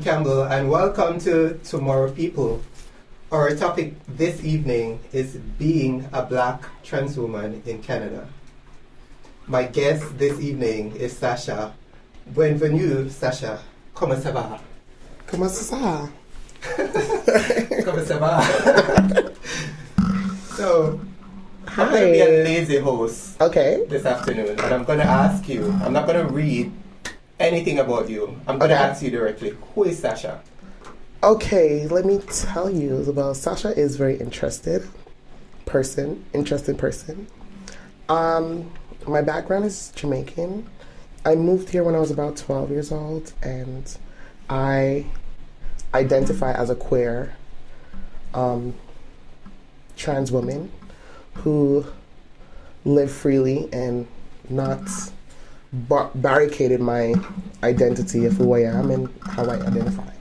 Campbell, and welcome to Tomorrow People. Our topic this evening is being a black trans woman in Canada. My guest this evening is Sasha. Bienvenue, Sasha. Comment ça va? Comment ça va? Comment ça va? So, I'm going to be a lazy host this afternoon, and I'm going to ask you, I'm not going to read anything about you. I'm going to ask you directly, who is Sasha? Okay, let me tell you about Sasha is very interesting person. My background is Jamaican. I moved here when I was about 12 years old, and I identify as a queer trans woman who live freely and not barricaded my identity of who I am and how I identify.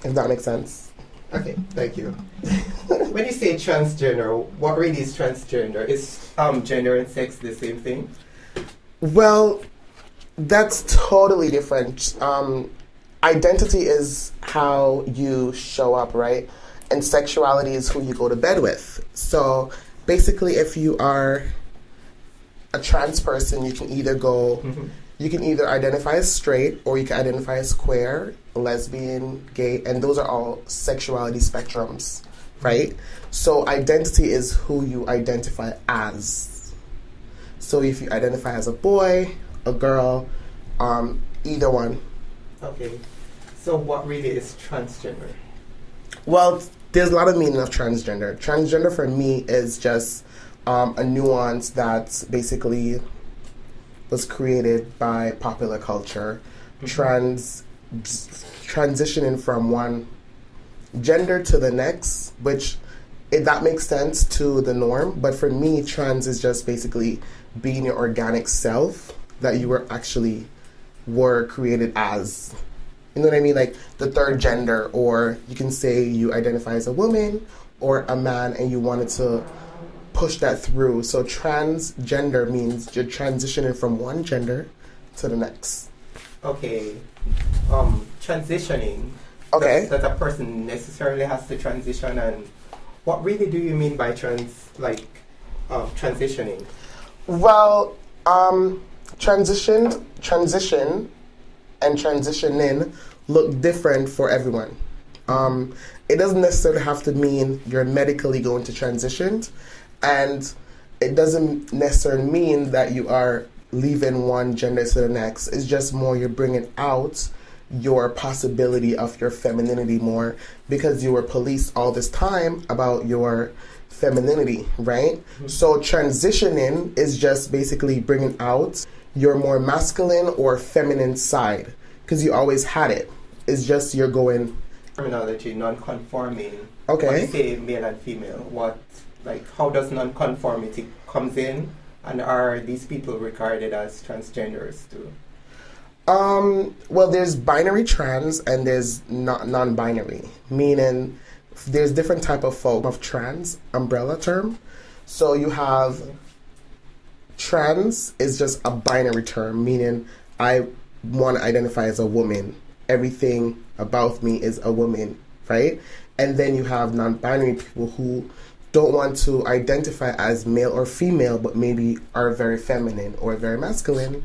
If that makes sense. Okay, thank you. When you say transgender, what really is transgender? Is gender and sex the same thing? Well, that's totally different. Identity is how you show up, right? And sexuality is who you go to bed with. So basically, if you are a trans person, you can either you can either identify as straight or you can identify as queer, lesbian, gay, and those are all sexuality spectrums, right? So identity is who you identify as. So if you identify as a boy, a girl, either one. Okay. So what really is transgender? Well, there's a lot of meaning of transgender. Transgender for me is just a nuance that basically was created by popular culture, transitioning from one gender to the next, which that makes sense to the norm. But for me, trans is just basically being your organic self that you were created as. You know what I mean? Like the third gender, or you can say you identify as a woman or a man and you wanted to push that through. So transgender means you're transitioning from one gender to the next. Okay. Transitioning. Okay. That a person necessarily has to transition, and what really do you mean by transitioning? Well, transition and transitioning look different for everyone. It doesn't necessarily have to mean you're medically going to transition, and it doesn't necessarily mean that you are leaving one gender to the next. It's just more you're bringing out your possibility of your femininity more because you were policed all this time about your femininity, right? Mm-hmm. So transitioning is just basically bringing out your more masculine or feminine side because you always had it. It's just you're going... Terminology, non-conforming. Okay. When you say male and female, how does non-conformity comes in, and are these people regarded as transgenders too? Well, there's binary trans and there's non-binary, meaning there's different type of form of trans umbrella term. So you have trans is just a binary term, meaning I want to identify as a woman. Everything about me is a woman, right? And then you have non-binary people who don't want to identify as male or female, but maybe are very feminine or very masculine,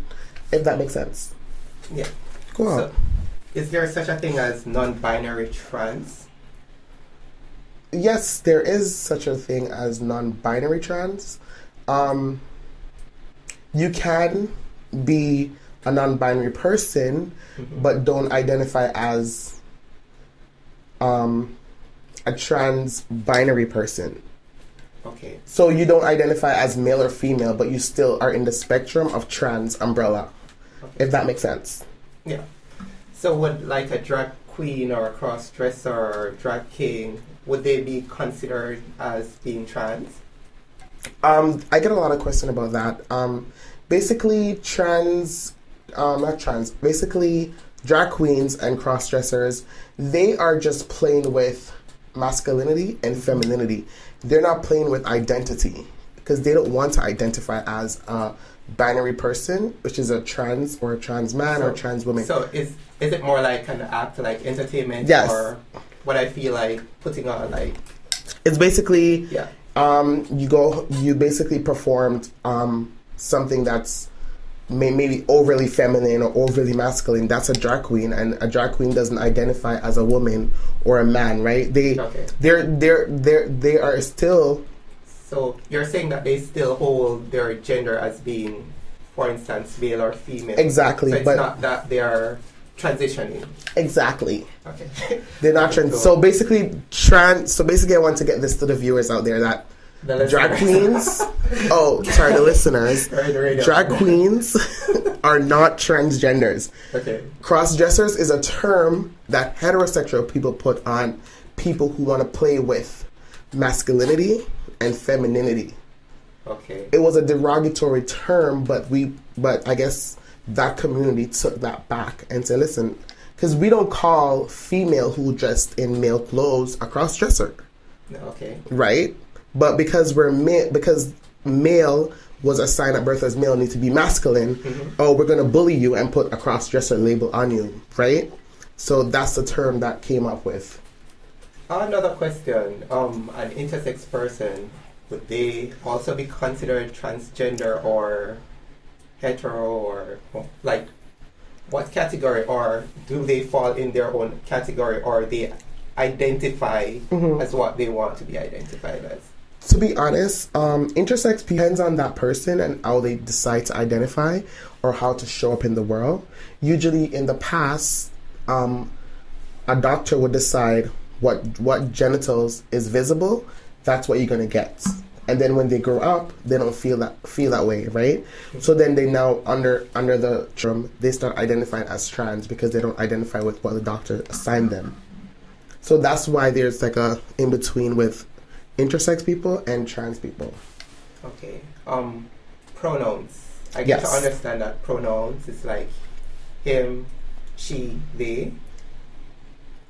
if that makes sense. Yeah. Go on. So, is there such a thing as non-binary trans? Yes, there is such a thing as non-binary trans. You can be a non-binary person, but don't identify as a trans-binary person. Okay. So you don't identify as male or female, but you still are in the spectrum of trans umbrella, if that makes sense. Yeah. So would like a drag queen or a cross-dresser or drag king, would they be considered as being trans? I get a lot of questions about that. Basically, basically drag queens and cross-dressers, they are just playing with masculinity and femininity. They're not playing with identity because they don't want to identify as a binary person, which is a trans or a trans man or trans woman. So is it more like an act, like entertainment? Yes. Or what I feel like putting on, like... It's basically, Yeah. you basically performed something that's maybe overly feminine or overly masculine. That's a drag queen, and a drag queen doesn't identify as a woman or a man, right? They are still... So you're saying that they still hold their gender as being, for instance, male or female. Exactly. So it's not that they are transitioning. Exactly. Okay. They're not trans. So basically, I want to get this to the viewers out there that drag queens. The listeners. Drag queens are not transgenders. Okay. Cross-dressers is a term that heterosexual people put on people who want to play with masculinity and femininity. Okay. It was a derogatory term, but I guess that community took that back and said, listen, because we don't call female who dressed in male clothes a cross-dresser. Okay. Right? But because because male was assigned at birth as male, need to be masculine, we're going to bully you and put a cross-dresser label on you, right? So that's the term that came up with. Another question. An intersex person, would they also be considered transgender or hetero, or like what category, or do they fall in their own category, or they identify as what they want to be identified as? To be honest, intersex depends on that person and how they decide to identify or how to show up in the world. Usually in the past, a doctor would decide what genitals is visible, that's what you're going to get. And then when they grow up, they don't feel that way, right? So then they now, under the term, they start identifying as trans because they don't identify with what the doctor assigned them. So that's why there's like a in-between with intersex people and trans people. Okay. Pronouns. I get to understand that pronouns is like him, she, they.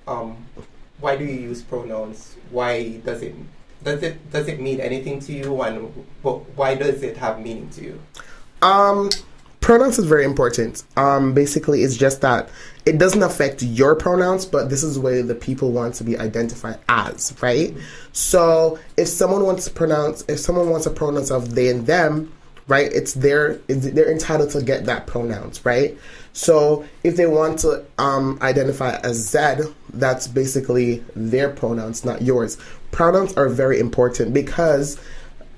Why do you use pronouns? Why does it mean anything to you, and why does it have meaning to you? Pronouns is very important. Basically, it's just that it doesn't affect your pronouns, but this is the way the people want to be identified as, right? So if someone wants a pronoun of they and them, right? They're entitled to get that pronouns, right? So if they want to identify as Z, that's basically their pronouns, not yours. Pronouns are very important because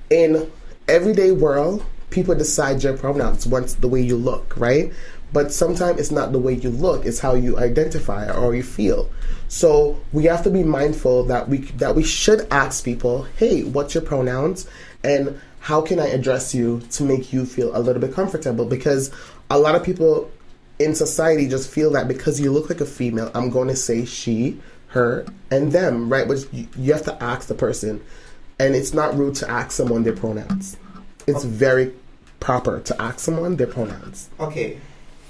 in everyday world, people decide your pronouns once the way you look, right? But sometimes it's not the way you look, it's how you identify or you feel. So we have to be mindful that we should ask people, hey, what's your pronouns? And how can I address you to make you feel a little bit comfortable? Because a lot of people in society just feel that because you look like a female, I'm going to say she, her, and them, right? But you have to ask the person. And it's not rude to ask someone their pronouns. It's very proper to ask someone their pronouns. Okay.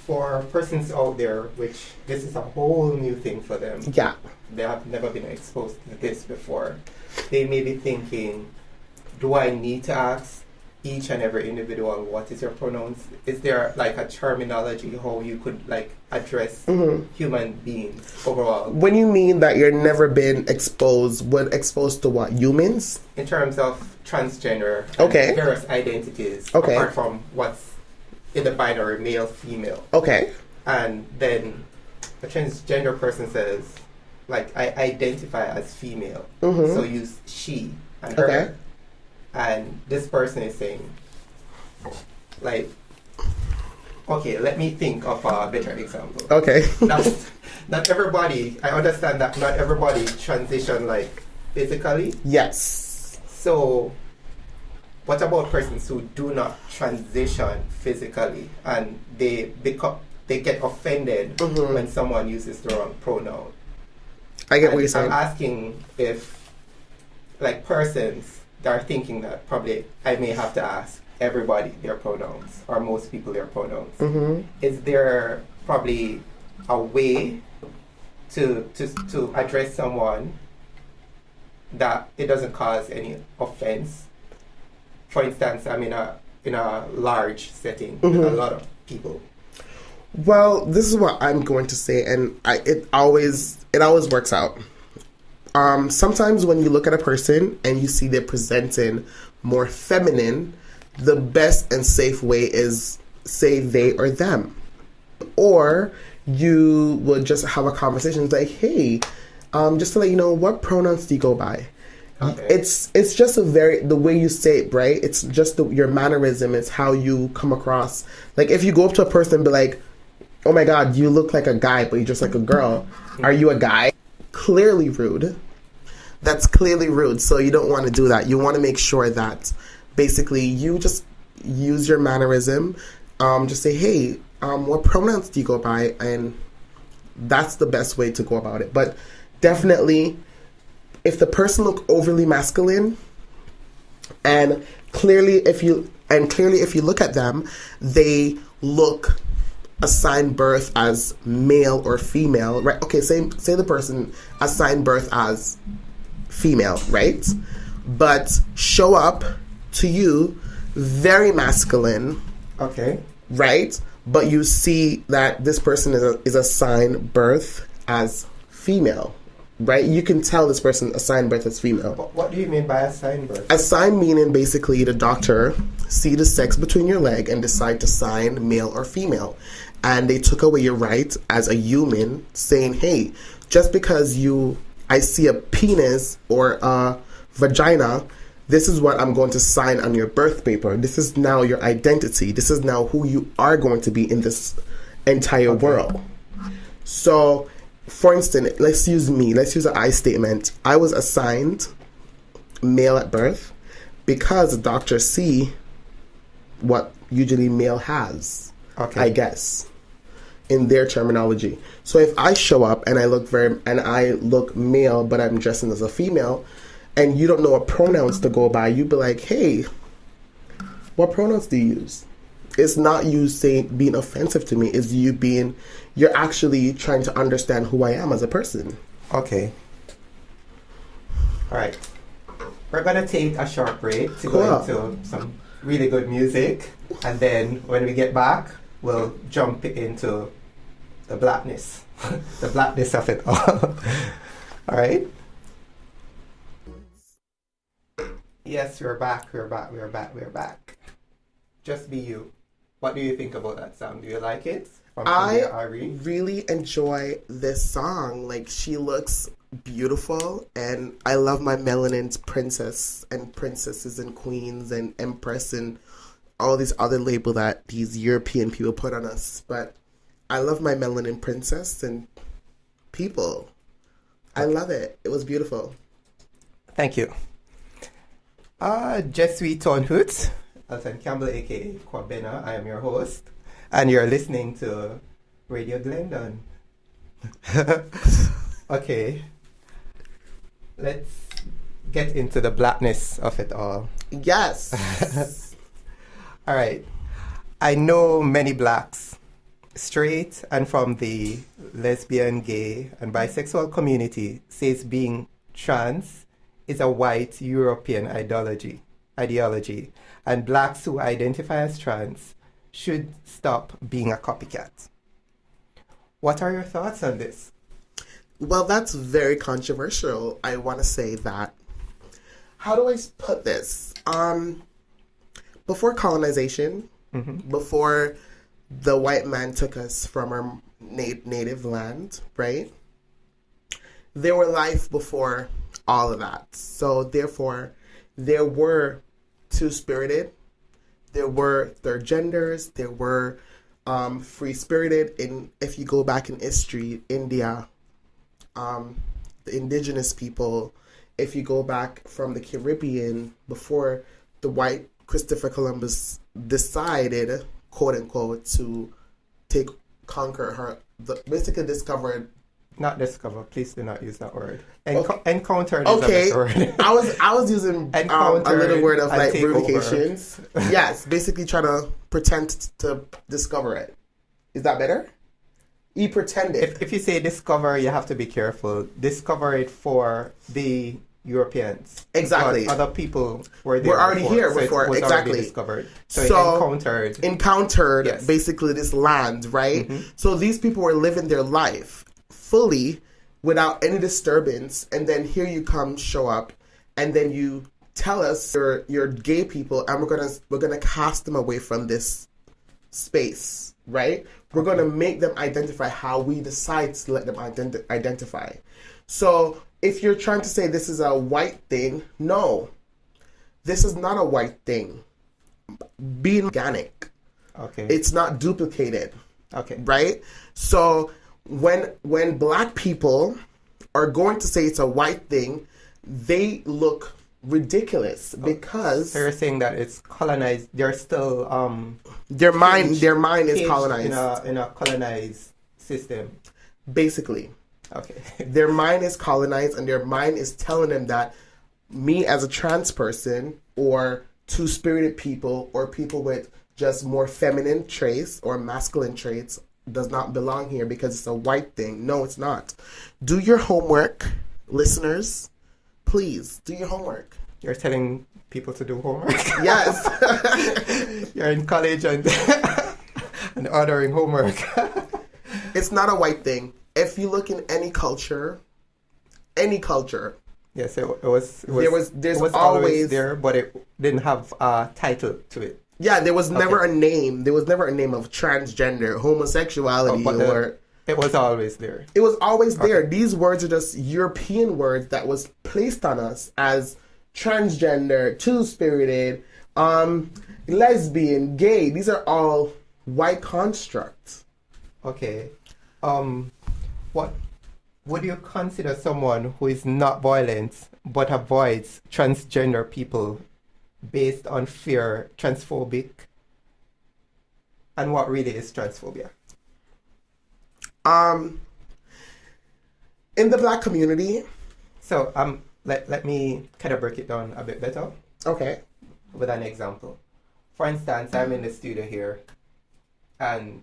For persons out there, which this is a whole new thing for them. Yeah. They have never been exposed to this before. They may be thinking, do I need to ask each and every individual what is your pronouns? Is there like a terminology how you could like address human beings overall? When you mean that you've never been exposed to what, humans? In terms of transgender and various identities, apart from what's in the binary male, female. Okay. And then a transgender person says, like, I identify as female. So use she and her. Okay. And this person is saying, like, okay, let me think of a better example. Okay. Not everybody, I understand that not everybody transition like physically. Yes. So what about persons who do not transition physically and they get offended when someone uses the wrong pronoun? I get what you're saying. I'm asking if, like, persons that are thinking that probably I may have to ask everybody their pronouns or most people their pronouns. Is there probably a way to address someone that it doesn't cause any offense? For instance, I'm in a in a large setting with a lot of people? Well, this is what I'm going to say, and it always works out. Sometimes when you look at a person and you see they're presenting more feminine, the best and safe way is say they or them. Or you would just have a conversation like, hey, just to let you know, what pronouns do you go by? Okay. It's just the way you say it, right? It's just your mannerism. It's how you come across. Like if you go up to a person and be like, oh my God, you look like a guy, but you're just like a girl. Are you a guy? Clearly rude. That's clearly rude. So you don't want to do that. You want to make sure that basically you just use your mannerism. Just say, hey, what pronouns do you go by? And that's the best way to go about it. But definitely, if the person look overly masculine, and clearly if you look at them, they look assigned birth as male or female, right? Okay, say the person assigned birth as female, right? But show up to you very masculine. Okay. Right? But you see that this person is assigned birth as female, right? You can tell this person assigned birth as female. What do you mean by assigned birth? Assigned meaning basically the doctor see the sex between your leg and decide to sign male or female. And they took away your right as a human, saying, hey, just because I see a penis or a vagina, this is what I'm going to sign on your birth paper. This is now your identity. This is now who you are going to be in this entire world. So, for instance, let's use me. Let's use an I statement. I was assigned male at birth because the doctors see what usually male has, I guess, in their terminology. So if I show up and I look male, but I'm dressing as a female, and you don't know what pronouns to go by, you'd be like, hey, what pronouns do you use? It's not you being offensive to me. It's you're actually trying to understand who I am as a person. Okay. All right. We're going to take a short break to go into some really good music. And then when we get back, we'll jump into the blackness. The blackness of it all. All right. Yes, we're back. Just be you. What do you think about that song? Do you like it? I really enjoy this song. Like, she looks beautiful, and I love my melanin princess and princesses and queens and empress and all these other labels that these European people put on us. But I love my melanin princess and people. I love it. It was beautiful. Thank you. Je suis ton hôte, Elton Campbell, aka Kwabena. I am your host, and you're listening to Radio Glendon. Okay, let's get into the blackness of it all. Yes. All right. I know many blacks, straight and from the lesbian, gay, and bisexual community, says being trans is a white European ideology, and blacks who identify as trans should stop being a copycat. What are your thoughts on this? Well, that's very controversial. I want to say that. How do I put this? Before colonization, before the white man took us from our native land, right? There were life before all of that. So therefore, there were two-spirited, there were third genders, there were free-spirited. If you go back in history, India, the indigenous people, if you go back from the Caribbean, before the white Christopher Columbus decided, quote unquote, to conquer her, basically discovered. Not discover. Please do not use that word. Encountered is a better word. I was using a little word of like abbreviations. Yes, basically trying to pretend to discover it. Is that better? He pretended. If you say discover, you have to be careful. Discover it for the Europeans. Exactly. But other people were there. We're already here so before. It was Exactly. already discovered. So it encountered yes. basically this land, right? Mm-hmm. So these people were living their life fully without any disturbance, and then here you come, show up, and then you tell us you're gay people, and we're gonna cast them away from this space, right? We're gonna make them identify how we decide to let them identify. So if you're trying to say this is a white thing, no, this is not a white thing. Being organic, okay, it's not duplicated, okay, right? So when black people are going to say it's a white thing, they look ridiculous because they're saying that it's colonized. They're still their mind is colonized in a colonized system, basically. Okay. Their mind is colonized, and their mind is telling them that me as a trans person, or two-spirited people, or people with just more feminine traits or masculine traits does not belong here because it's a white thing. No, it's not. Do your homework, listeners. Please, do your homework. You're telling people to do homework? Yes. You're in college and and ordering homework. It's not a white thing. If you look in any culture, yes, it was always there, but it didn't have a title to it. Yeah, there was never a name. There was never a name of transgender, homosexuality, it was always there. It was always there. These words are just European words that was placed on us as transgender, two-spirited, lesbian, gay. These are all white constructs. Okay. What would you consider someone who is not violent but avoids transgender people based on fear, transphobic? And what really is transphobia? In the black community. So let me kind of break it down a bit better. Okay. With an example. For instance, I'm in the studio here, and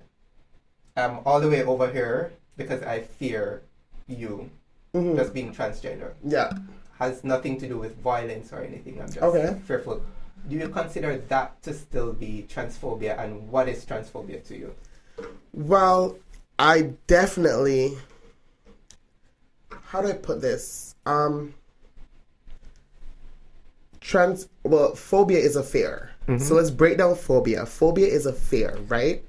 I'm all the way over here because I fear you just being transgender. Yeah. Has nothing to do with violence or anything. I'm just fearful. Do you consider that to still be transphobia, and what is transphobia to you? Well, I definitely, how do I put this? Phobia is a fear. So let's break down phobia. Phobia is a fear, right?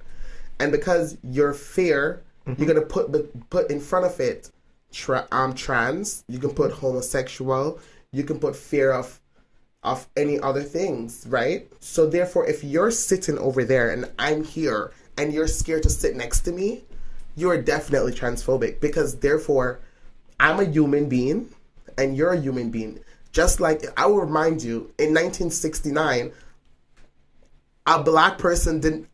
And because your fear, you're gonna put in front of it trans. You can put homosexual. You can put fear of any other things, right? So therefore, if you're sitting over there and I'm here and you're scared to sit next to me, you're definitely transphobic, because therefore I'm a human being and you're a human being. Just like, I will remind you, in 1969, a white person did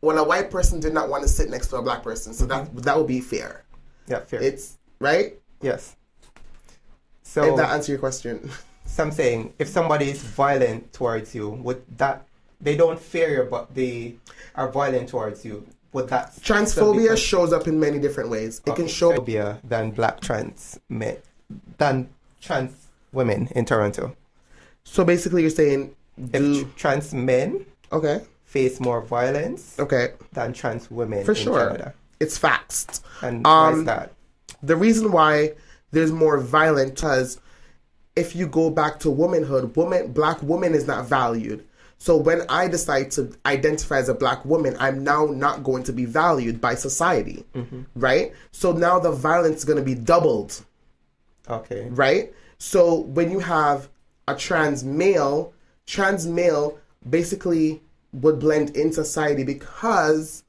not want to sit next to a black person. So that would be fear. Yeah, fear. It's, right? Yes. So if that answers your question. So I'm saying, if somebody is violent towards you, they don't fear you, but they are violent towards you, would that... Transphobia shows up in many different ways. It can show... Phobia than black trans men, than trans women in Toronto. So basically you're saying... If trans men face more violence than trans women for in sure. Canada. It's facts. And why is that? The reason why there's more violence, because if you go back to womanhood, black woman is not valued. So when I decide to identify as a black woman, I'm now not going to be valued by society, right? So now the violence is going to be doubled. Okay. Right? So when you have a trans male basically would blend in society because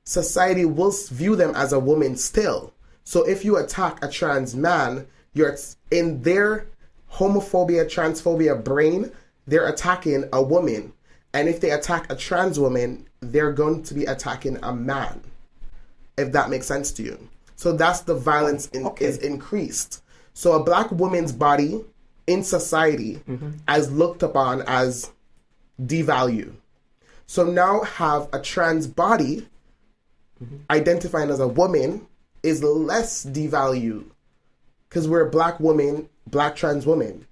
society will view them as a woman still. So if you attack a trans man, you're in their homophobia, transphobia brain, they're attacking a woman. And if they attack a trans woman, they're going to be attacking a man, if that makes sense to you. So that's the violence is increased. So a black woman's body in society is looked upon as devalued. So now have a trans body identifying as a woman is less devalued because we're a black woman, black trans woman.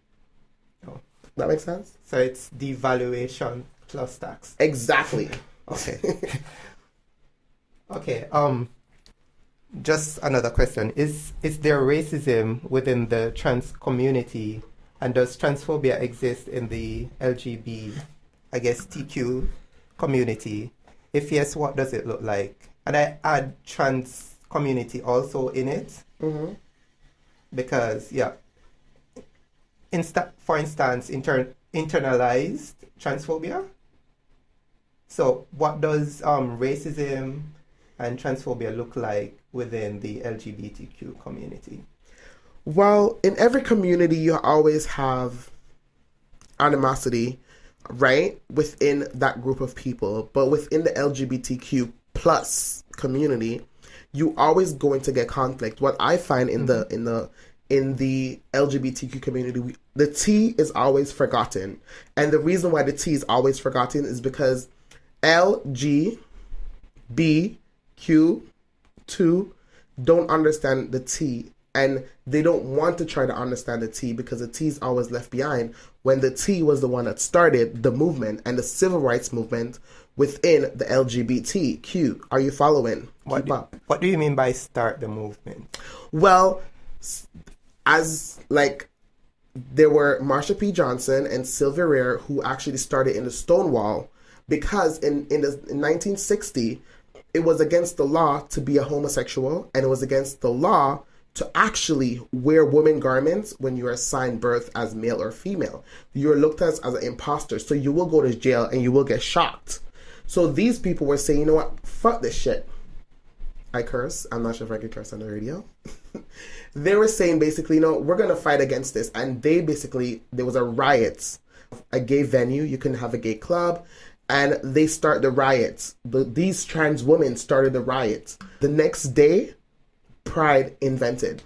That makes sense? So it's devaluation plus tax. Exactly. Okay. Okay. Just another question: Is there racism within the trans community, and does transphobia exist in the LGB, I guess TQ community? If yes, what does it look like? And I add trans community also in it, because for instance, internalized transphobia. So what does racism and transphobia look like within the LGBTQ community? Well, in every community, you always have animosity, right, within that group of people. But within the LGBTQ plus community, you always going to get conflict. What I find in the LGBTQ community, the T is always forgotten, and the reason why the T is always forgotten is because LGBTQ2 don't understand the T, and they don't want to try to understand the T because the T is always left behind, when the T was the one that started the movement and the civil rights movement within the LGBTQ. Are you following? What do you mean by start the movement? Well, as like there were Marsha P. Johnson and Sylvia Rare who actually started in the Stonewall, because in 1960 it was against the law to be a homosexual, and it was against the law to actually wear women garments when you are assigned birth as male or female. You are looked at as an imposter, so you will go to jail and you will get shot. So these people were saying, you know what, fuck this shit. I curse. I'm not sure if I can curse on the radio. They were saying basically, no, we're going to fight against this. And there was a riot. A gay venue, you can have a gay club. And they start the riots. These trans women started the riots. The next day, Pride invented.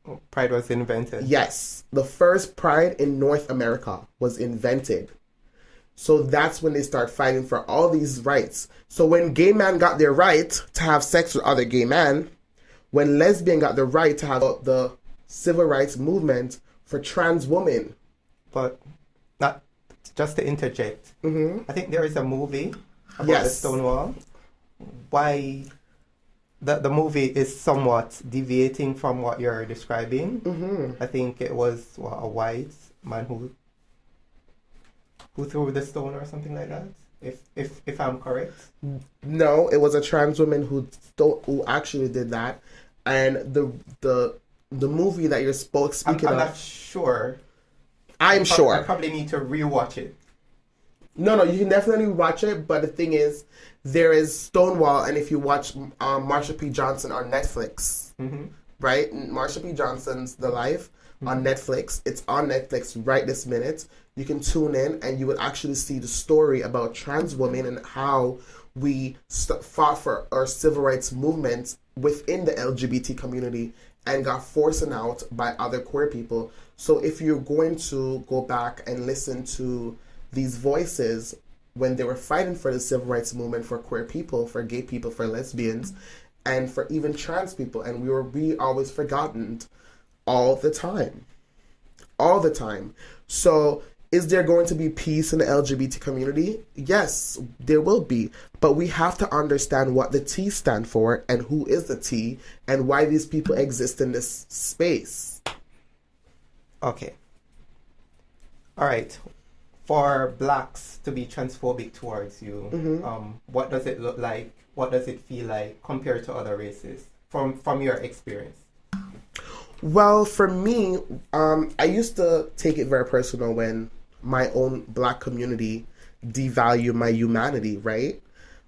Oh, Pride was invented? Yes. The first Pride in North America was invented. So that's when they start fighting for all these rights. So when gay men got their right to have sex with other gay men, when lesbian got the right to have the civil rights movement for trans women. But not just to interject. I think there is a movie about the Stonewall. Why the movie is somewhat deviating from what you're describing. I think it was a white man who threw the stone or something like that, if I'm correct. No, it was a trans woman who actually did that, and the movie that you're speaking of. I'm not sure. I'm sure. I probably need to rewatch it. No, you can definitely watch it, but the thing is, there is Stonewall, and if you watch Marsha P. Johnson on Netflix, right? Marsha P. Johnson's The Life on Netflix. It's on Netflix right this minute. You can tune in, and you would actually see the story about trans women and how we fought for our civil rights movement within the LGBT community and got forced out by other queer people. So if you're going to go back and listen to these voices when they were fighting for the civil rights movement for queer people, for gay people, for lesbians, and for even trans people, and we always forgotten all the time. All the time. So is there going to be peace in the LGBT community? Yes, there will be. But we have to understand what the T stand for and who is the T and why these people exist in this space. Okay. All right. For blacks to be transphobic towards you, what does it look like? What does it feel like compared to other races from your experience? Well, for me, I used to take it very personal when my own black community devalue my humanity, right?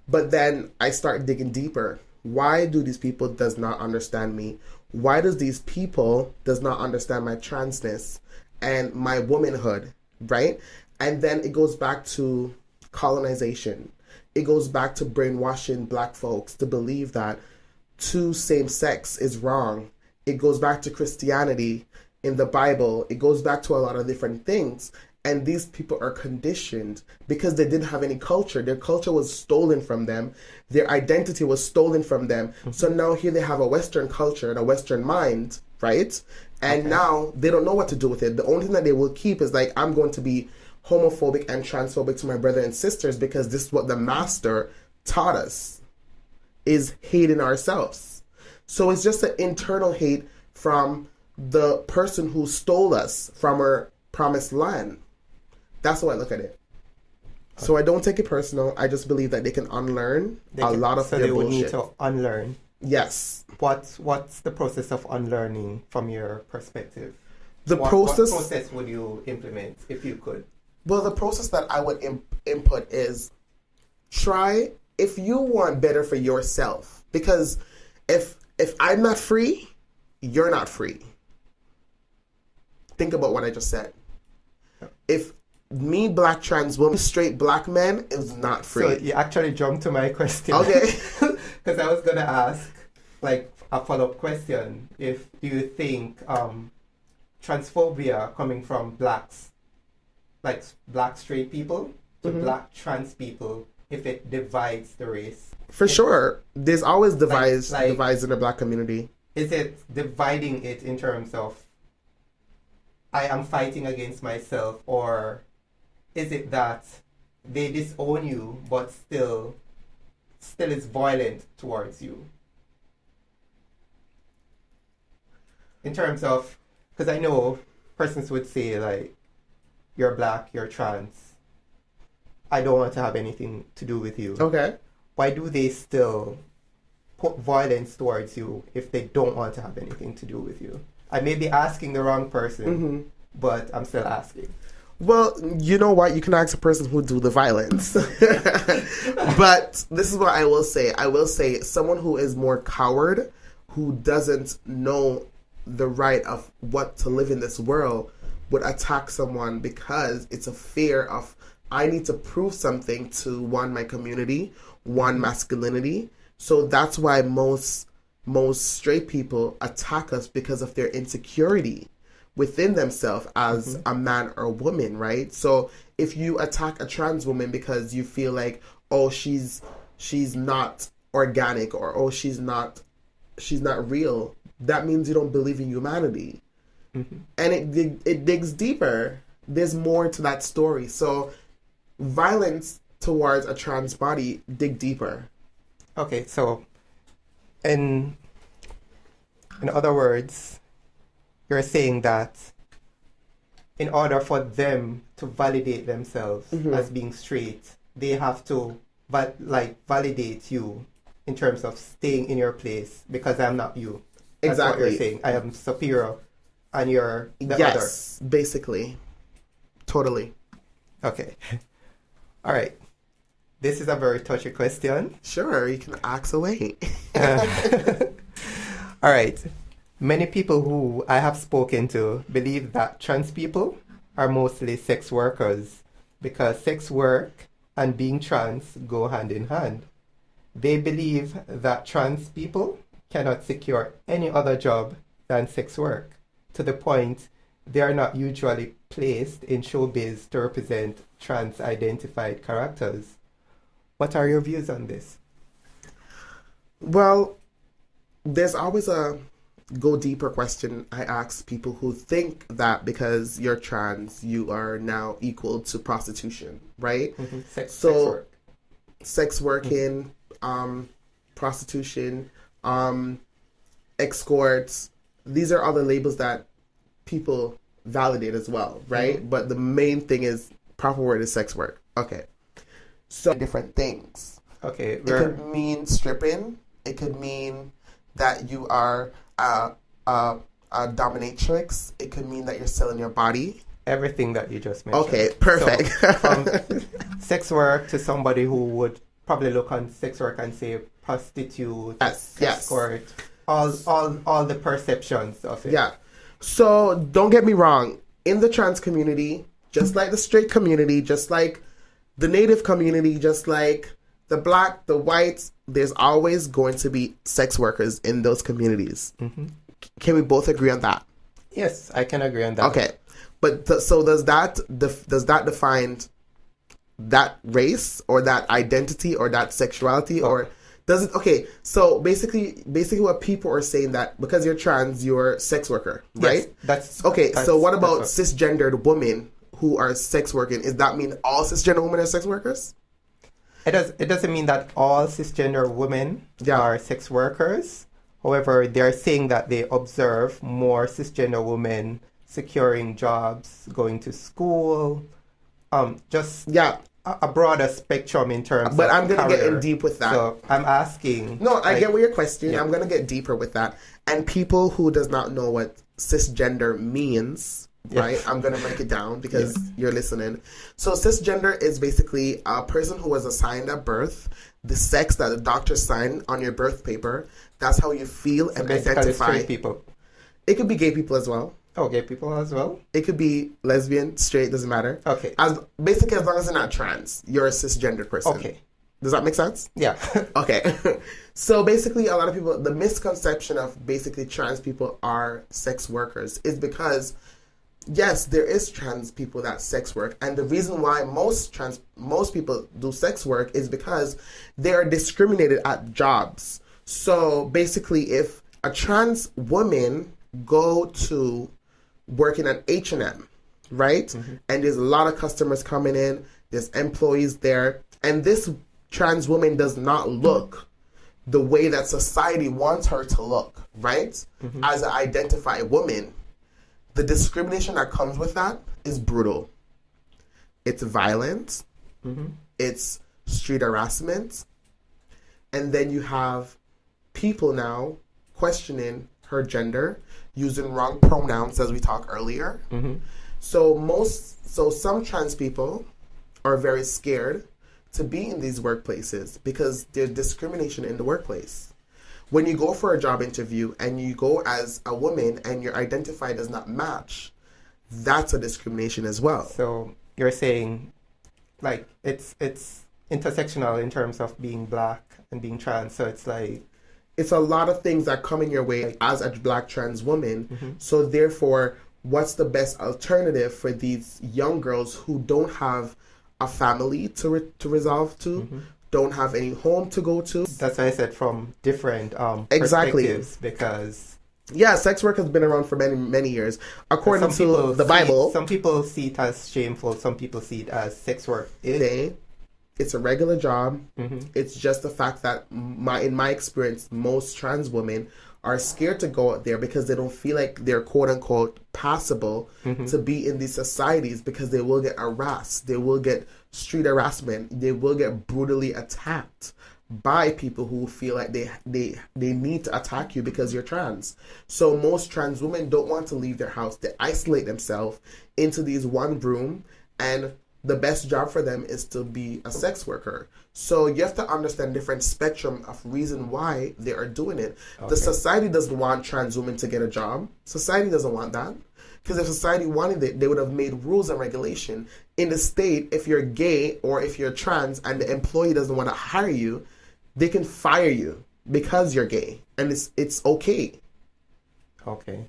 But then I start digging deeper. Why do these people does not understand me? Why does these people does not understand my transness and my womanhood, right? And then it goes back to colonization. It goes back to brainwashing black folks to believe that same sex is wrong. It goes back to Christianity in the Bible. It goes back to a lot of different things. And these people are conditioned because they didn't have any culture. Their culture was stolen from them. Their identity was stolen from them. So now here they have a Western culture and a Western mind, right? And now they don't know what to do with it. The only thing that they will keep is like, I'm going to be homophobic and transphobic to my brother and sisters because this is what the master taught us, is hating ourselves. So it's just an internal hate from the person who stole us from our promised land. That's how I look at it. So I don't take it personal. I just believe that they can unlearn a lot of their bullshit. So they would need to unlearn. Yes. What's the process of unlearning from your perspective? What process would you implement if you could? Well, the process that I would input is try, if you want better for yourself, because if I'm not free, you're not free. Think about what I just said. If me, black trans woman, straight black man is not free. So you actually jumped to my question. Okay. Because I was going to ask, like, a follow-up question. Do you think transphobia coming from blacks, like black straight people, to black trans people, if it divides the race? For sure. There's always divides in the black community. Is it dividing it in terms of I am fighting against myself, or is it that they disown you but still is violent towards you? In terms of, because I know persons would say, like, you're black, you're trans, I don't want to have anything to do with you. Okay. Why do they still put violence towards you if they don't want to have anything to do with you? I may be asking the wrong person, but I'm still asking. Well, you know what? You can ask a person who do the violence. But this is what I will say. I will say someone who is more coward, who doesn't know the right of what to live in this world, would attack someone because it's a fear of, I need to prove something to my community, masculinity. So that's why most straight people attack us, because of their insecurity within themselves as a man or a woman, right? So if you attack a trans woman because you feel like, oh, she's not organic, or oh, she's not real, that means you don't believe in humanity. And it digs deeper. There's more to that story. So violence towards a trans body, dig deeper. Okay, so in other words, you're saying that in order for them to validate themselves as being straight, they have to validate you in terms of staying in your place because I'm not you. That's exactly what you're saying. I am superior and you're the other. Yes, basically. Totally. Okay. All right. This is a very touchy question. Sure, you can ask away. All right. Many people who I have spoken to believe that trans people are mostly sex workers because sex work and being trans go hand in hand. They believe that trans people cannot secure any other job than sex work, to the point they are not usually placed in showbiz to represent trans-identified characters. What are your views on this? Well, there's always a go deeper question I ask people who think that because you're trans, you are now equal to prostitution, right? Sex work. Sex working, prostitution, escorts. These are all the labels that people validate as well, right? But the main thing is, proper word is sex work. Okay. So different things. Okay. It could mean stripping. It could mean that you are a dominatrix. It could mean that you're selling your body. Everything that you just mentioned. Okay, perfect. So, from sex work to somebody who would probably look on sex work and say prostitute, escort, all the perceptions of it. Yeah. So don't get me wrong. In the trans community, just like the straight community, just like the native community, just like the black, the whites, there's always going to be sex workers in those communities. Can we both agree on that? Yes, I can agree on that. Okay. But so does that define that race or that identity or that sexuality, or Does it? Okay, so basically, what people are saying that because you're trans, you're a sex worker, right? Yes, that's okay. That's, so what about cisgendered women who are sex working? Does that mean all cisgender women are sex workers? It doesn't mean that all cisgender women are sex workers. However, they're saying that they observe more cisgender women securing jobs, going to school, a broader spectrum in terms but of I'm going to get in career. deep with that. So I'm asking. No, I get what your question. I'm going to get deeper with that. And people who does not know what cisgender means, right? I'm going to break it down because you're listening. So cisgender is basically a person who was assigned at birth the sex that the doctor signed on your birth paper. That's how you feel and identify. Straight people. It could be gay people as well. Oh, gay people as well? It could be lesbian, straight, doesn't matter. Okay. As long as you're not trans, you're a cisgender person. Okay. Does that make sense? Yeah. Okay. So basically, a lot of people, the misconception of basically trans people are sex workers is because, yes, there is trans people that sex work. And the reason why most people do sex work is because they are discriminated at jobs. So basically, if a trans woman go to working at H&M, right? Mm-hmm. And there's a lot of customers coming in, there's employees there, and this trans woman does not look the way that society wants her to look, right? Mm-hmm. As an identified woman, the discrimination that comes with that is brutal. It's violent. Mm-hmm. It's street harassment. And then you have people now questioning her gender, using wrong pronouns as we talked earlier. Mm-hmm. So some trans people are very scared to be in these workplaces because there's discrimination in the workplace. When you go for a job interview and you go as a woman and your identifier does not match, that's a discrimination as well. So you're saying, like, it's intersectional in terms of being black and being trans. So it's like, it's a lot of things that come in your way as a black trans woman. Mm-hmm. So therefore, what's the best alternative for these young girls who don't have a family to resolve to, mm-hmm. don't have any home to go to? That's why I said from different exactly. perspectives, because sex work has been around for many years. According to the Bible, some people see it as shameful. Some people see it as sex work. It's a regular job. Mm-hmm. It's just the fact that, in my experience, most trans women are scared to go out there because they don't feel like they're quote-unquote passable mm-hmm. to be in these societies because they will get harassed. They will get street harassment. They will get brutally attacked by people who feel like they need to attack you because you're trans. So most trans women don't want to leave their house. They isolate themselves into these one room, and the best job for them is to be a sex worker. So you have to understand different spectrum of reason why they are doing it. Okay. The society doesn't want trans women to get a job. Society doesn't want that. Because if society wanted it, they would have made rules and regulation. In the state, if you're gay or if you're trans and the employee doesn't want to hire you, they can fire you because you're gay. And it's okay. Okay.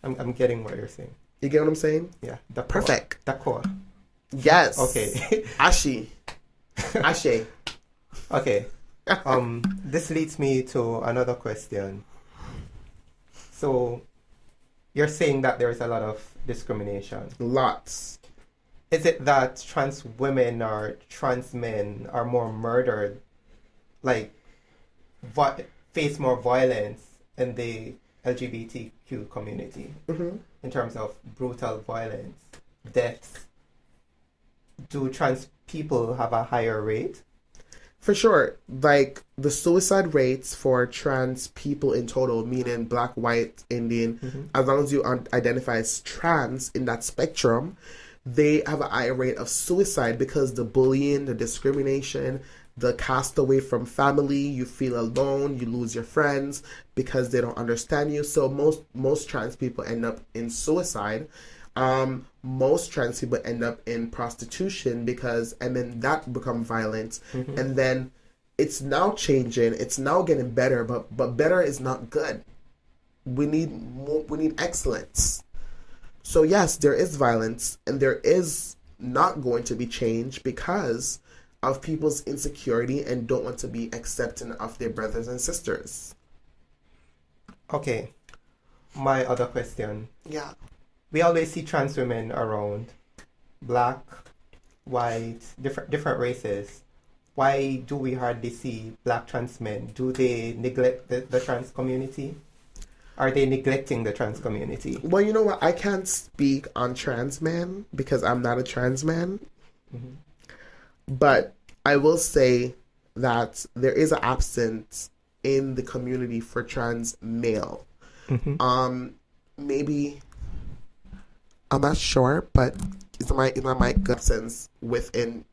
I'm getting what you're saying. You get what I'm saying? Yeah. Perfect. D'accord. Yes. Okay. Ashe. Okay. This leads me to another question. So, you're saying that there's a lot of discrimination. Lots. Is it that trans women or trans men are more murdered, like, face more violence in the LGBTQ community mm-hmm. in terms of brutal violence, deaths? Do trans people have a higher rate? For sure. Like, the suicide rates for trans people in total, meaning black, white, Indian, mm-hmm. as long as you identify as trans in that spectrum, they have a higher rate of suicide because the bullying, the discrimination, the cast away from family, you feel alone, you lose your friends because they don't understand you. So most trans people end up in suicide. Most trans people end up in prostitution and then that become violent. Mm-hmm. And then it's now changing. It's now getting better, but better is not good. We need excellence. So yes, there is violence and there is not going to be change because of people's insecurity and don't want to be accepting of their brothers and sisters. Okay. My other question. Yeah. We always see trans women around. Black, white, different races. Why do we hardly see black trans men? Do they neglect the trans community? Are they neglecting the trans community? Well, you know what? I can't speak on trans men because I'm not a trans man. Mm-hmm. But I will say that there is an absence in the community for trans male. Mm-hmm. Maybe I'm not sure, but it's my gut sense within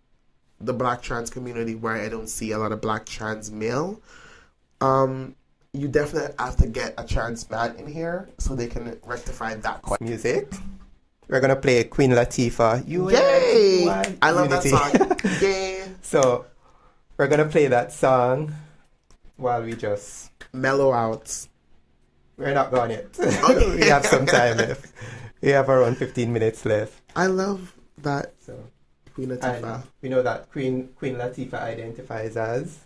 the black trans community where I don't see a lot of black trans male. You definitely have to get a trans man in here so they can rectify that question. Music. We're gonna play Queen Latifah. Yay! I love that song. Yay! So we're gonna play that song while we just mellow out. We're not gone yet. Okay. We have some time left. We have around 15 minutes left. I love that. So Queen Latifah. And we know that Queen Latifah identifies as.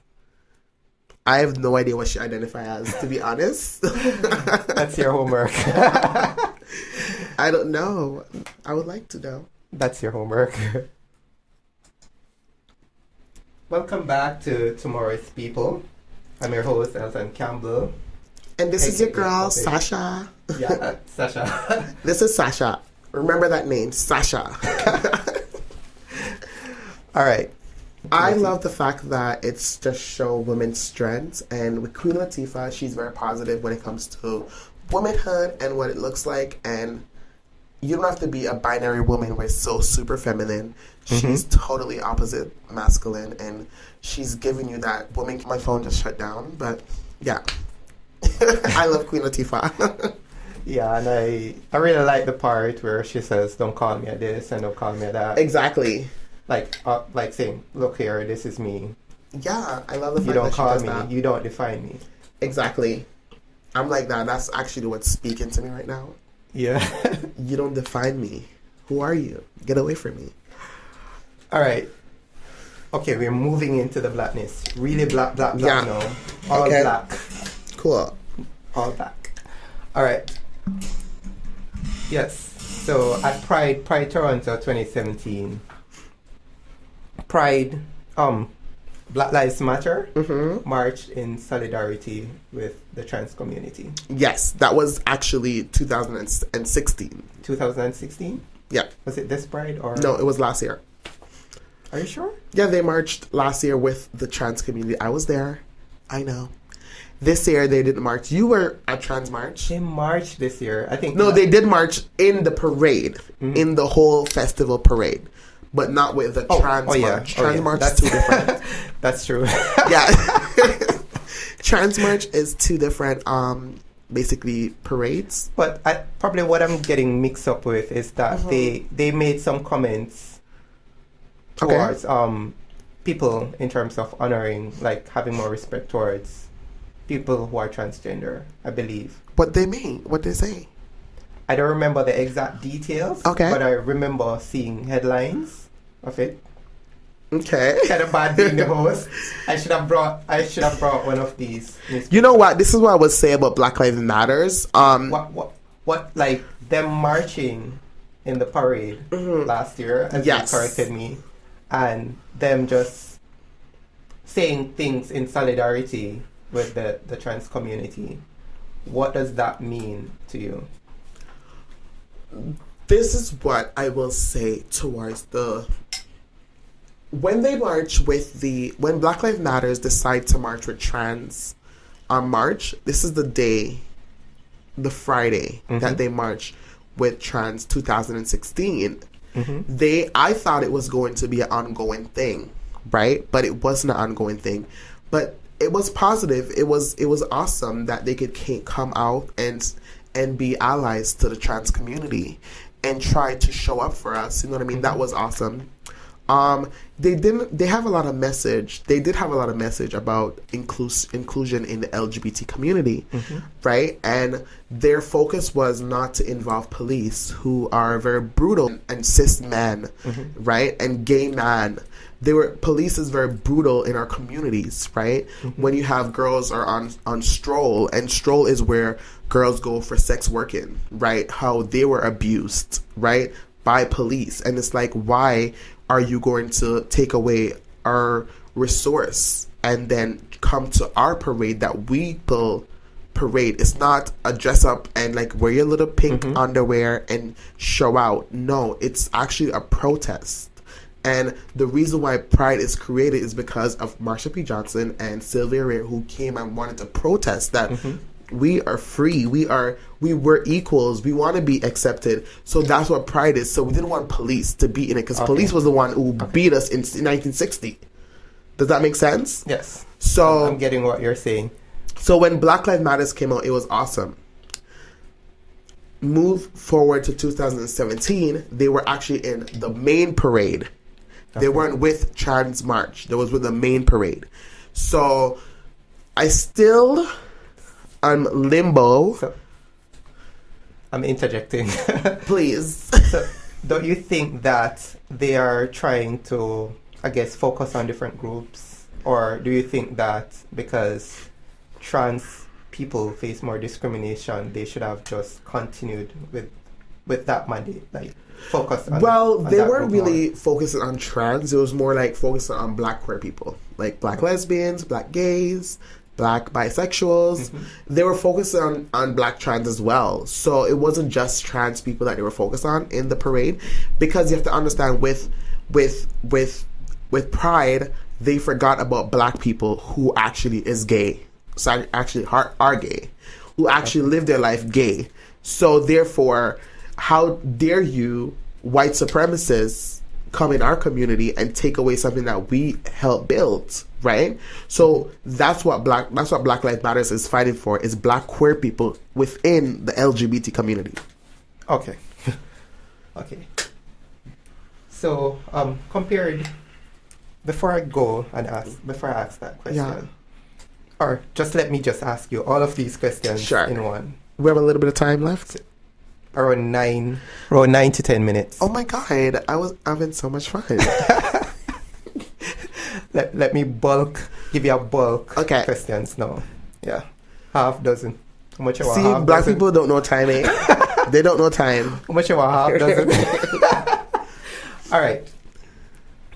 I have no idea what she identifies as, to be honest. That's your homework. I don't know. I would like to know. That's your homework. Welcome back to Tomorrow's People. I'm your host, Elton Campbell. And this is your girl, Sasha. Yeah, Sasha. This is Sasha. Remember that name, Sasha. All right. I love the fact that it's just show women's strengths, and with Queen Latifah, she's very positive when it comes to womanhood and what it looks like, and you don't have to be a binary woman where it's so super feminine. She's totally opposite masculine, and she's giving you that woman. My phone just shut down, but yeah. I love Queen Latifah. Yeah, and I really like the part where she says, "Don't call me a this and don't call me a that." Exactly. Like saying, "Look here, this is me." Yeah, I love the fact you don't that she call does me, that. you don't define me. Exactly. I'm like that. That's actually what's speaking to me right now. Yeah. You don't define me. Who are you? Get away from me. All right. Okay, we're moving into the blackness. Really black Yeah. now. All Okay. black. Cool. All black. All right. Yes. So at Pride Toronto 2017, Pride, Black Lives Matter marched in solidarity with the trans community. Yes, that was actually 2016. 2016? Yeah. Was it this Pride or? No, it was last year. Are you sure? Yeah, they marched last year with the trans community. I was there. I know. This year they didn't march. You were at Trans March. They marched this year. I think. No, they did march in the parade, in the whole festival parade, but not with the trans march. Yeah. Trans march is two different. That's true. Yeah. Trans march is two different, basically parades. But probably what I'm getting mixed up with is that they made some comments towards people in terms of honoring, like having more respect towards people who are transgender, I believe. What they mean? What they say? I don't remember the exact details. Okay. But I remember seeing headlines of it. Okay. Kind of bad being the host. I should have brought one of these. You know what? This is what I would say about Black Lives Matters. What like them marching in the parade last year, as you corrected me, and them just saying things in solidarity with the trans community. What does that mean to you? This is what I will say towards when they march with when Black Lives Matters decide to march with trans on March, this is the Friday that they march with trans 2016. I thought it was going to be an ongoing thing, right? But it wasn't an ongoing thing. But it was positive. It was awesome that they could come out and be allies to the trans community and try to show up for us. You know what I mean? That was awesome. They have a lot of message. They did have a lot of message about inclusion in the LGBT community, right? And their focus was not to involve police, who are very brutal, and cis men, right? And gay man. Police is very brutal in our communities, right? When you have girls are on stroll, and stroll is where girls go for sex working, right? How they were abused, right? By police. And it's like, why are you going to take away our resource and then come to our parade that we will parade? It's not a dress up and like wear your little pink underwear and show out. No, it's actually a protest. And the reason why Pride is created is because of Marsha P. Johnson and Sylvia Rhea, who came and wanted to protest that we are free. We were equals. We want to be accepted. So that's what Pride is. So we didn't want police to be in it, because police was the one who beat us in 1960. Does that make sense? Yes. So I'm getting what you're saying. So when Black Lives Matters came out, it was awesome. Move forward to 2017, they were actually in the main parade. They weren't with Trans March. They was with the main parade. So I still... I'm limbo. So, I'm interjecting. Please. So, don't you think that they are trying to, I guess, focus on different groups? Or do you think that because trans people face more discrimination, they should have just continued with that mandate? Like, focus on they weren't really focusing on trans. It was more like focusing on black queer people. Like black lesbians, black gays, black bisexuals. They were focused on black trans as well. So it wasn't just trans people that they were focused on in the parade, because you have to understand with Pride, they forgot about black people who actually is gay. So actually are gay, who actually live their life gay. So therefore, how dare you, white supremacists, come in our community and take away something that we helped build, right? So that's what Black Lives Matters is fighting for, is black queer people within the LGBT community. Okay. Okay. So, compared, before I ask that question, or just let me just ask you all of these questions in one. We have a little bit of time left. Around 9 to 10 minutes. Oh my God, I was having so much fun. let me give you a bulk questions now. Yeah, half dozen. How much? See, half black dozen? People don't know time, eh? They don't know time. How much? Half dozen. All right.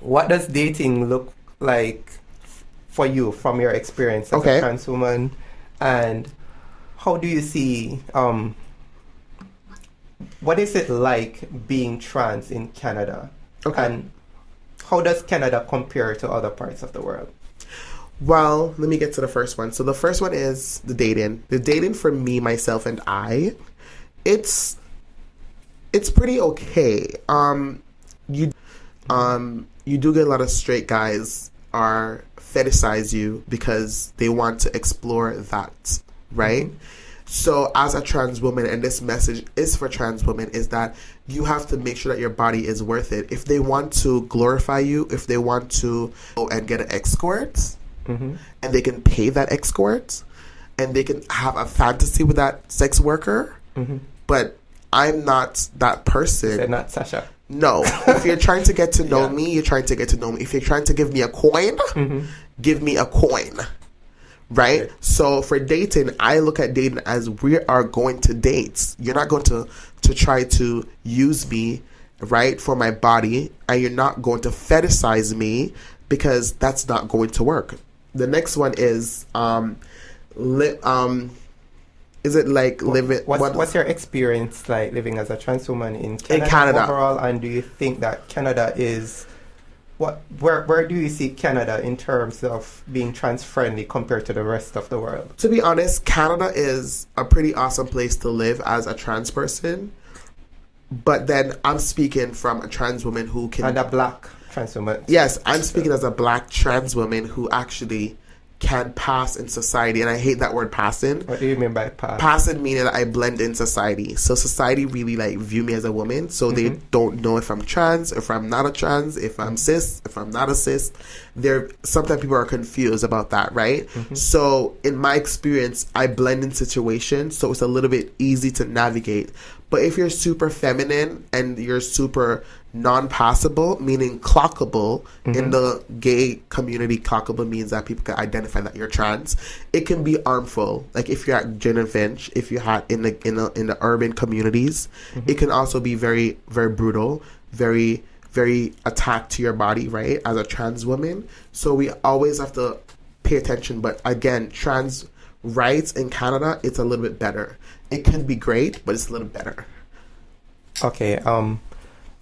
What does dating look like for you from your experience as a trans woman, and how do you see? What is it like being trans in Canada? And how does Canada compare to other parts of the world? Well, let me get to the first one. So the first one is the dating. The dating for me, myself, and I, it's pretty okay. You do get a lot of straight guys are fetishize you because they want to explore that, right? So as a trans woman, and this message is for trans women, is that you have to make sure that your body is worth it. If they want to glorify you, if they want to go and get an escort, and they can pay that escort, and they can have a fantasy with that sex worker, but I'm not that person. They're not Sasha. No. If you're trying to get to know me, you're trying to get to know me. If you're trying to give me a coin, give me a coin. Right? So for dating, I look at dating as we are going to date. You're not going to try to use me, right, for my body, and you're not going to fetishize me, because that's not going to work. The next one is is it like living? What's your experience like living as a trans woman in Canada overall? And do you think that Canada is where do you see Canada in terms of being trans friendly compared to the rest of the world? To be honest, Canada is a pretty awesome place to live as a trans person. But then I'm speaking from a trans woman who can... And a black trans woman. Yes, I'm speaking as a black trans woman who actually can pass in society. And I hate that word passing. What do you mean by pass? Passing meaning that I blend in society. So society really like view me as a woman. So they don't know if I'm trans, if I'm not a trans, if I'm cis, if I'm not a cis. Sometimes people are confused about that, right? So in my experience, I blend in situations, so it's a little bit easy to navigate. But if you're super feminine and you're super non-passable, meaning clockable, in the gay community, clockable means that people can identify that you're trans. It can be harmful. Like if you're at Gin and Finch, if you're in the urban communities, it can also be very, very brutal, very, very attacked to your body, right? As a trans woman. So we always have to pay attention. But again, trans rights in Canada, it's a little bit better. It can be great, but it's a little better. Okay.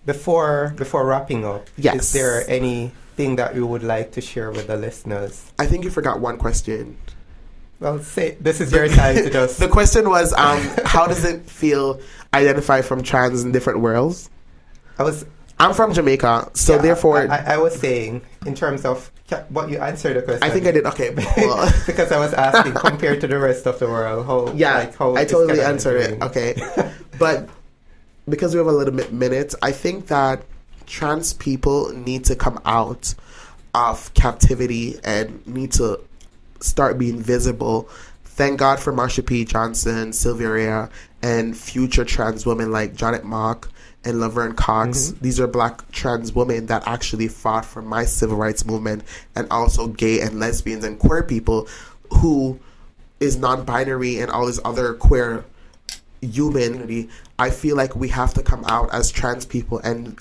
Before wrapping up, yes, is there anything that you would like to share with the listeners? I think you forgot one question. Well, say this is your time to just. The question was, how does it feel identify from trans in different worlds? I'm from Jamaica, so therefore I was saying in terms of what you answered the question. I think I did okay. Well. Because I was asking compared to the rest of the world, how I totally answered it. Okay, but because we have a little bit minutes, I think that trans people need to come out of captivity and need to start being visible. Thank God for Marsha P. Johnson, Sylvia Rhea, and future trans women like Janet Mock and Laverne Cox. These are black trans women that actually fought for my civil rights movement, and also gay and lesbians and queer people who is non-binary and all this other queer humanity. I feel like we have to come out as trans people and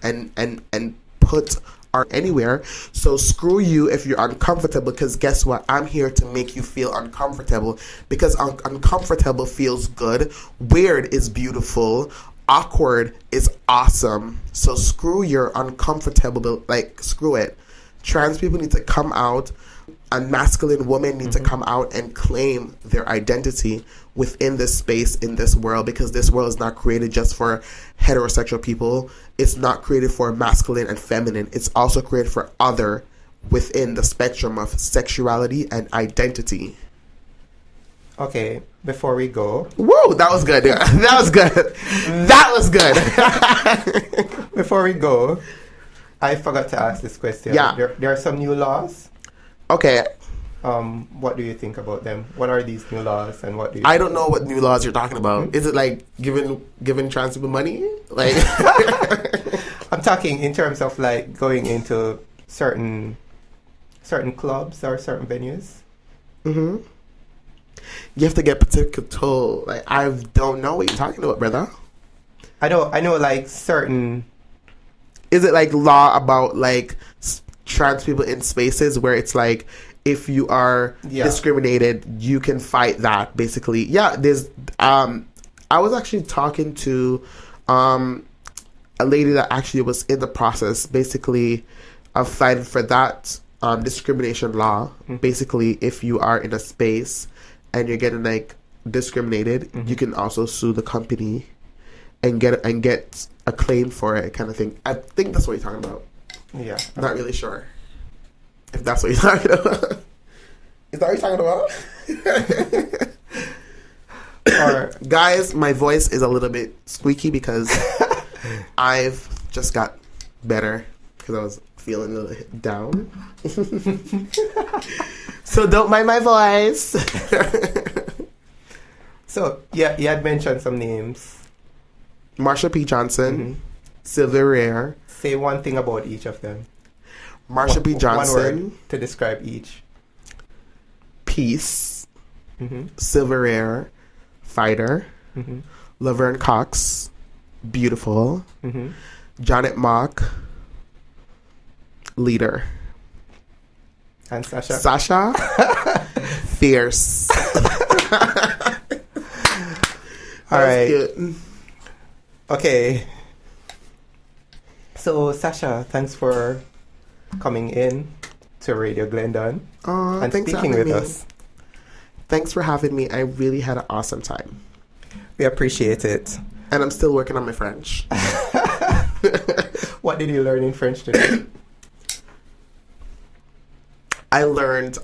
put our anywhere. So screw you if you're uncomfortable, because guess what? I'm here to make you feel uncomfortable, because uncomfortable feels good. Weird is beautiful. Awkward is awesome. So screw your uncomfortable, like screw it. Trans people need to come out, and masculine women need to come out and claim their identity within this space, in this world, because this world is not created just for heterosexual people. It's not created for masculine and feminine. It's also created for other within the spectrum of sexuality and identity. Okay, before we go. Whoa, that was good. That was good. That was good. Before we go, I forgot to ask this question. Yeah. There are some new laws. Okay. What do you think about them? What are these new laws, and what do you? I don't know what new laws you're talking about. Is it like giving trans people money? Like, I'm talking in terms of like going into certain clubs or certain venues. You have to get particular. Like, I don't know what you're talking about, brother. I know like certain. Is it like law about like trans people in spaces where it's like, if you are discriminated, you can fight that, basically. Yeah, there's I was actually talking to a lady that actually was in the process, basically, of fighting for that discrimination law. Basically, if you are in a space and you're getting like discriminated, you can also sue the company and get a claim for it, kind of thing. I think that's what you're talking about. Yeah. I'm not really sure if that's what you're talking about. Is that what you're talking about? Or, guys, my voice is a little bit squeaky because I've just got better because I was feeling a little down. So don't mind my voice. So, yeah, you had mentioned some names. Marsha P. Johnson, Sylvia Rhea. Say one thing about each of them. Marsha P. Johnson. One word to describe each. Peace. Sylvia Rhea, fighter. Laverne Cox, beautiful. Janet Mock, leader. And Sasha? Sasha, fierce. All right. Good. Okay. So, Sasha, thanks for coming in to Radio Glendon and speaking with us. Thanks for having me. I really had an awesome time. We appreciate it. And I'm still working on my French. What did you learn in French today? I learned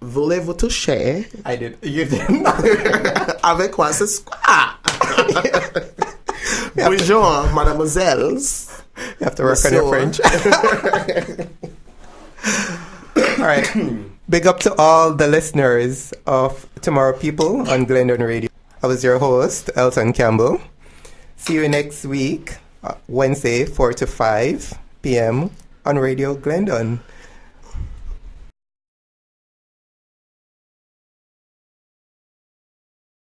Voulez-vous toucher? I did. You didn't. Avec quoi ce soir? Bonjour, mademoiselles. You have to work on your French. All right. Big up to all the listeners of Tomorrow People on Glendon Radio. I was your host, Elton Campbell. See you next week, Wednesday, 4 to 5 p.m. on Radio Glendon.